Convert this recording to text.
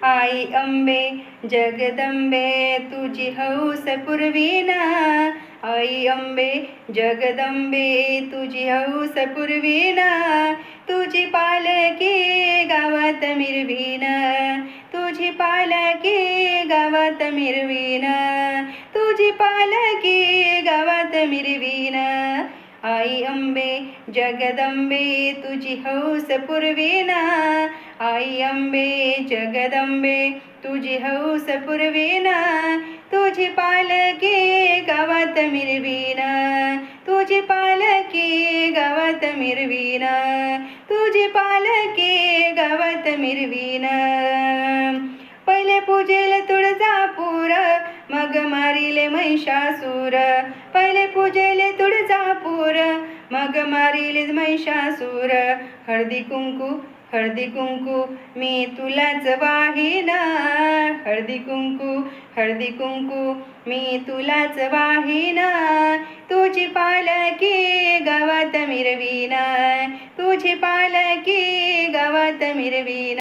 आई अंबे जगदंबे तुझी हौस पुरवीन, आई अंबे जगदंबे तुझी हौस पुरवीन, तुझी पालकी गावात मिरवीन, तुझी पालकी गावात मिरवीन, तुझी पालकी गावात मिरवीन, आई अंबे जगदंबे तुझी हौस पुरवीन, आई अंबे जगदंबे तुझी हौस पुरवीन, तुझी पालकी गावात मिरवीन, तुझी पालकी गावात मिरवीन, तुझी पालकी गावात मिरवीन. पहिले पूजेल तुळजापूर मग मारिले महिषासूर, पहिले पूजेले तुळजापूर मग मारिले महिषासूर, हळदी कुंकू मी तुलाच वाहीन, हळदी कुंकू मी तुलाच वाहीन, तुझी पालकी गावात मिरवीन, तुझी पालकी गावात मिरवीन.